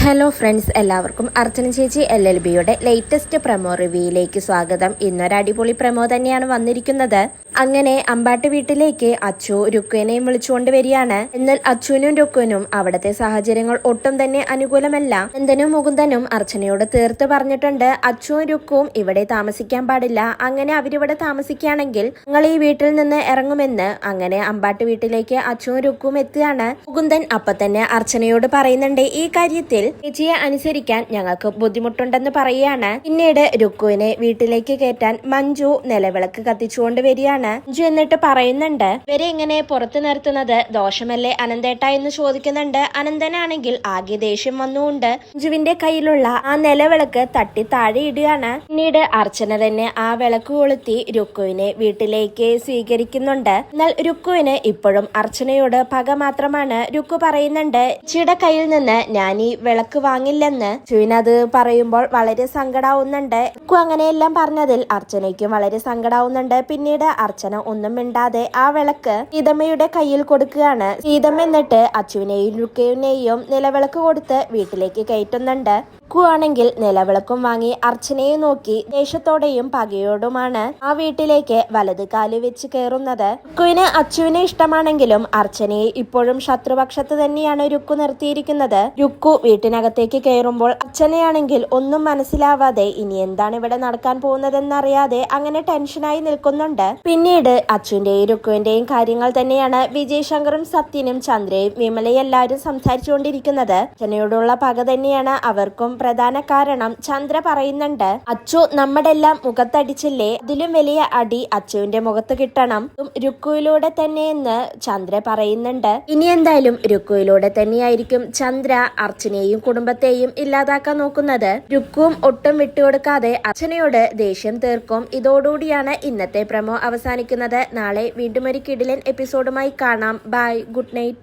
Hello friends, എല്ലാവർക്കും അർച്ചന ചേച്ചി LLBയുടെ latest promo റിവ്യൂയിലേക്ക് സ്വാഗതം. ഇന്നൊരു അടിപൊളി പ്രമോ തന്നെയാണ് വന്നിരിക്കുന്നത്. അങ്ങനെ അമ്പാട്ട് വീട്ടിലേക്ക് അച്ചു രുക്കുവിനെയും വിളിച്ചുകൊണ്ട് വരികയാണ്. എന്നാൽ അച്ചുവിനും രുക്കുവിനും അവിടുത്തെ സാഹചര്യങ്ങൾ ഒട്ടും തന്നെ അനുകൂലമല്ല. നന്ദനും മുകുന്ദനും അർച്ചനയോട് തീർത്ത് പറഞ്ഞിട്ടുണ്ട്, അച്ചുവും രുക്കുവും ഇവിടെ താമസിക്കാൻ പാടില്ല. അങ്ങനെ അവരിവിടെ താമസിക്കുകയാണെങ്കിൽ നിങ്ങൾ ഈ വീട്ടിൽ നിന്ന് ഇറങ്ങുമെന്ന്. അങ്ങനെ അമ്പാട്ട് വീട്ടിലേക്ക് അച്ചുവും രുക്കുവും എത്തുകയാണ്. മുകുന്ദൻ അപ്പൊ തന്നെ അർച്ചനയോട് പറയുന്നുണ്ട്, ഈ കാര്യത്തിൽ ചേച്ചിയെ അനുസരിക്കാൻ ഞങ്ങൾക്ക് ബുദ്ധിമുട്ടുണ്ടെന്ന് പറയുകയാണ്. പിന്നീട് രുക്കുവിനെ വീട്ടിലേക്ക് കയറ്റാൻ മഞ്ജു നിലവിളക്ക് കത്തിച്ചുകൊണ്ട് വരികയാണ്. മഞ്ജു എന്നിട്ട് പറയുന്നുണ്ട്, ഇവരെ ഇങ്ങനെ പുറത്തു നിർത്തുന്നത് ദോഷമല്ലേ അനന്തേട്ട എന്ന് ചോദിക്കുന്നുണ്ട്. അനന്തനാണെങ്കിൽ ആകെ ദേഷ്യം വന്നുകൊണ്ട് മഞ്ജുവിന്റെ കയ്യിലുള്ള ആ നിലവിളക്ക് തട്ടി താഴെ ഇടുകയാണ്. പിന്നീട് അർച്ചന തന്നെ ആ വിളക്ക് കൊളുത്തി രുക്കുവിനെ വീട്ടിലേക്ക് സ്വീകരിക്കുന്നുണ്ട്. എന്നാൽ രുക്കുവിന് ഇപ്പോഴും അർച്ചനയോട് പക മാത്രമാണ്. രുക്കു പറയുന്നുണ്ട്, ചേച്ചിയുടെ കയ്യിൽ നിന്ന് ഞാൻ ഈ വിളക്ക് വാങ്ങില്ലെന്ന്. ചുവിനത് പറയുമ്പോൾ വളരെ സങ്കടാവുന്നുണ്ട്. രുക്കു അങ്ങനെയെല്ലാം പറഞ്ഞതിൽ അർച്ചനയ്ക്കും വളരെ സങ്കടാവുന്നുണ്ട്. പിന്നീട് അർച്ചന ഒന്നും മിണ്ടാതെ ആ വിളക്ക് സീതമ്മയുടെ കയ്യിൽ കൊടുക്കുകയാണ്. സീതമ്മ എന്നിട്ട് അച്ചുവിനെയും രുക്കുവിനെയും നിലവിളക്ക് കൊടുത്ത് വീട്ടിലേക്ക് കയറ്റുന്നുണ്ട്. രുക്കു ആണെങ്കിൽ നിലവിളക്കും വാങ്ങി അർച്ചനയെ നോക്കി ദേഷ്യത്തോടെയും പകയോടുമാണ് ആ വീട്ടിലേക്ക് വലത് കാല് വെച്ച് കയറുന്നത്. രുക്കുവിന് അച്ചുവിനെ ഇഷ്ടമാണെങ്കിലും അർച്ചനയെ ഇപ്പോഴും ശത്രുപക്ഷത്ത് തന്നെയാണ് രുക്കു നിർത്തിയിരിക്കുന്നത്. രുക്കു വീട്ടിനകത്തേക്ക് കയറുമ്പോൾ അർച്ചനയാണെങ്കിൽ ഒന്നും മനസ്സിലാവാതെ ഇനി എന്താണ് ഇവിടെ നടക്കാൻ പോകുന്നതെന്നറിയാതെ അങ്ങനെ ടെൻഷനായി നിൽക്കുന്നുണ്ട്. പിന്നീട് അച്ചുവിന്റെയും രുക്കുവിന്റെയും കാര്യങ്ങൾ തന്നെയാണ് വിജയ് ശങ്കറും സത്യനും ചന്ദ്രയും വിമലയും എല്ലാവരും സംസാരിച്ചുകൊണ്ടിരിക്കുന്നത്. അർച്ചനയോടുള്ള പക തന്നെയാണ് അവർക്കും പ്രധാന കാരണം. ചന്ദ്ര പറയുന്നുണ്ട്, അച്ചു നമ്മുടെ എല്ലാം മുഖത്തടിച്ചില്ലേ, അതിലും വലിയ അടി അച്ചുവിന്റെ മുഖത്ത് കിട്ടണം, രുക്കുവിലൂടെ തന്നെയെന്ന് ചന്ദ്ര പറയുന്നുണ്ട്. ഇനി എന്തായാലും രുക്കുവിലൂടെ തന്നെയായിരിക്കും ചന്ദ്ര അർച്ചനയെയും കുടുംബത്തെയും ഇല്ലാതാക്കാൻ നോക്കുന്നത്. രുക്കുവും ഒട്ടും വിട്ടുകൊടുക്കാതെ അർച്ചനയോട് ദേഷ്യം തീർക്കും. ഇതോടുകൂടിയാണ് ഇന്നത്തെ പ്രമോ അവസാനിക്കുന്നത്. നാളെ വീണ്ടും ഒരു കിടിലൻ എപ്പിസോഡുമായി കാണാം. Bye, good night.